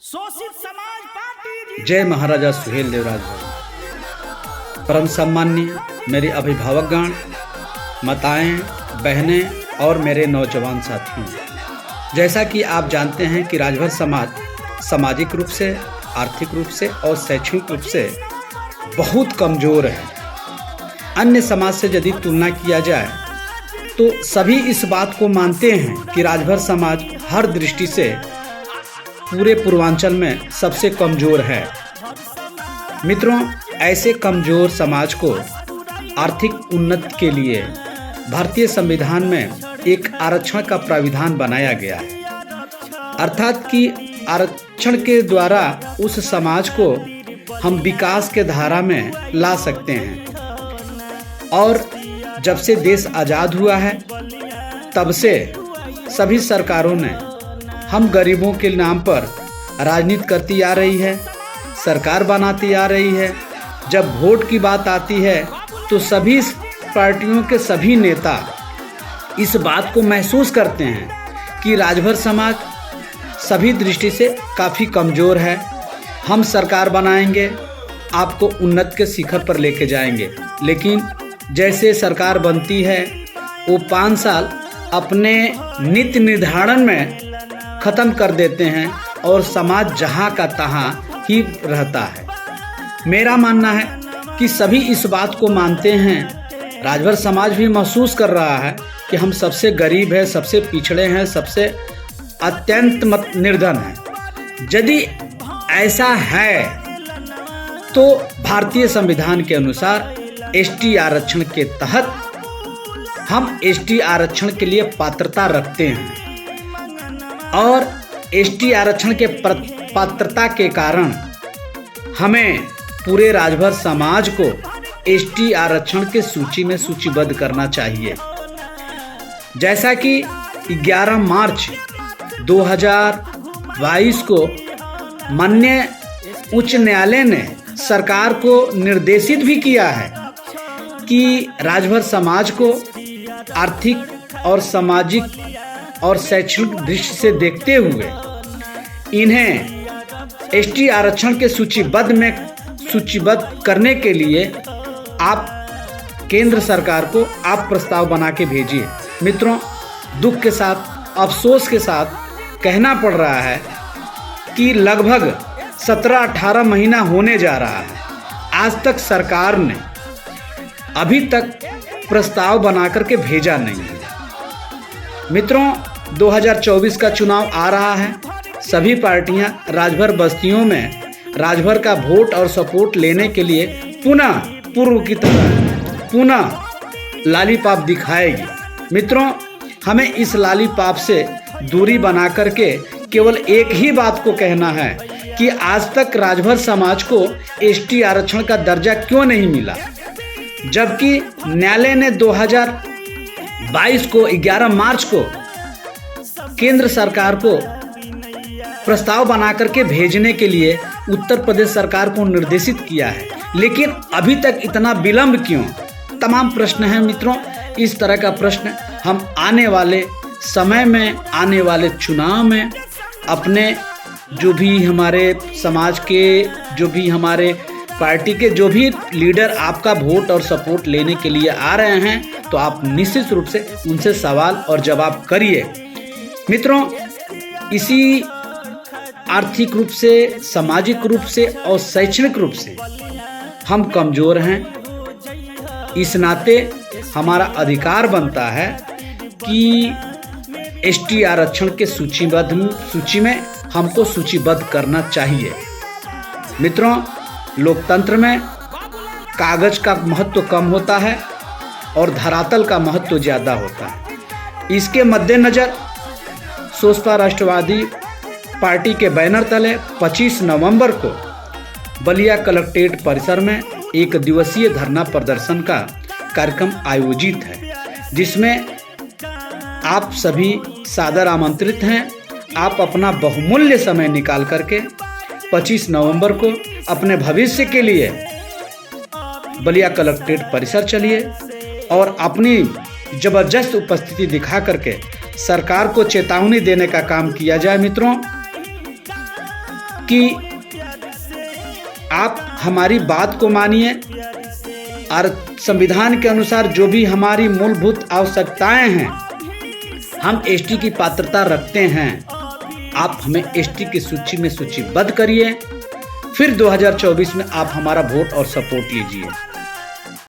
शोषित समाज पार्टी। जय महाराजा सुहेल देव राजभर। परम सम्माननीय मेरे अभिभावकगण, माताएं, बहनें और मेरे नौजवान साथियों, जैसा कि आप जानते हैं कि राजभर समाज सामाजिक रूप से, आर्थिक रूप से और शैक्षणिक रूप से बहुत कमज़ोर है। अन्य समाज से यदि तुलना किया जाए तो सभी इस बात को मानते हैं कि राजभर समाज हर दृष्टि से पूरे पूर्वांचल में सबसे कमज़ोर है। मित्रों, ऐसे कमज़ोर समाज को आर्थिक उन्नति के लिए भारतीय संविधान में एक आरक्षण का प्राविधान बनाया गया है, अर्थात कि आरक्षण के द्वारा उस समाज को हम विकास के धारा में ला सकते हैं। और जब से देश आज़ाद हुआ है तब से सभी सरकारों ने हम गरीबों के नाम पर राजनीति करती आ रही है, सरकार बनाती आ रही है। जब वोट की बात आती है तो सभी पार्टियों के सभी नेता इस बात को महसूस करते हैं कि राजभर समाज सभी दृष्टि से काफ़ी कमज़ोर है। हम सरकार बनाएंगे, आपको उन्नति के शिखर पर लेके जाएंगे। लेकिन जैसे सरकार बनती है वो 5 साल अपने नीति निर्धारण में ख़त्म कर देते हैं और समाज जहाँ का तहाँ ही रहता है। मेरा मानना है कि सभी इस बात को मानते हैं। राजभर समाज भी महसूस कर रहा है कि हम सबसे गरीब है, सबसे पिछड़े हैं, सबसे अत्यंत निर्धन हैं। यदि ऐसा है तो भारतीय संविधान के अनुसार एसटी आरक्षण के तहत हम एसटी आरक्षण के लिए पात्रता रखते हैं और एसटी आरक्षण के पात्रता के कारण हमें पूरे राजभर समाज को एसटी आरक्षण के सूची में सूचीबद्ध करना चाहिए। जैसा कि 11 मार्च 2022 को माननीय उच्च न्यायालय ने सरकार को निर्देशित भी किया है कि राजभर समाज को आर्थिक और सामाजिक और शैक्षणिक दृष्टि से देखते हुए इन्हें एसटी आरक्षण के सूचीबद्ध करने के लिए आप केंद्र सरकार को आप प्रस्ताव बना के भेजिए। मित्रों, दुख के साथ, अफसोस के साथ कहना पड़ रहा है कि लगभग 17-18 महीना होने जा रहा है, आज तक सरकार ने अभी तक प्रस्ताव बना करके भेजा नहीं है। मित्रों, 2024 का चुनाव आ रहा है। सभी पार्टियां राजभर बस्तियों में राजभर का वोट और सपोर्ट लेने के लिए पुनः पूर्व की तरह लालीपाप दिखाएगी। मित्रों, हमें इस लालीपाप से दूरी बना करके केवल एक ही बात को कहना है कि आज तक राजभर समाज को एसटी आरक्षण का दर्जा क्यों नहीं मिला, जबकि न्यायालय ने 2022 को 11 मार्च को केंद्र सरकार को प्रस्ताव बना करके भेजने के लिए उत्तर प्रदेश सरकार को निर्देशित किया है। लेकिन अभी तक इतना विलंब क्यों? तमाम प्रश्न हैं मित्रों। इस तरह का प्रश्न हम आने वाले समय में, आने वाले चुनाव में अपने जो भी हमारे समाज के, जो भी हमारे पार्टी के जो भी लीडर आपका वोट और सपोर्ट लेने के लिए आ रहे हैं तो आप निश्चित रूप से उनसे सवाल और जवाब करिए। मित्रों, इसी आर्थिक रूप से, सामाजिक रूप से और शैक्षणिक रूप से हम कमज़ोर हैं। इस नाते हमारा अधिकार बनता है कि एसटी आरक्षण के सूची में हमको सूचीबद्ध करना चाहिए। मित्रों, लोकतंत्र में कागज का महत्व कम होता है और धरातल का महत्व ज़्यादा होता है। इसके मद्देनज़र सोसपा राष्ट्रवादी पार्टी के बैनर तले 25 नवंबर को बलिया कलेक्ट्रेट परिसर में एक दिवसीय धरना प्रदर्शन का कार्यक्रम आयोजित है, जिसमें आप सभी सादर आमंत्रित हैं। आप अपना बहुमूल्य समय निकाल करके 25 नवंबर को अपने भविष्य के लिए बलिया कलेक्ट्रेट परिसर चलिए और अपनी ज़बरदस्त उपस्थिति दिखा करके सरकार को चेतावनी देने का काम किया जाए। मित्रों, कि आप हमारी बात को मानिए और संविधान के अनुसार जो भी हमारी मूलभूत आवश्यकताएं हैं, हम एसटी की पात्रता रखते हैं, आप हमें एसटी की सूची में सूचीबद्ध करिए, फिर 2024 में आप हमारा वोट और सपोर्ट लीजिए।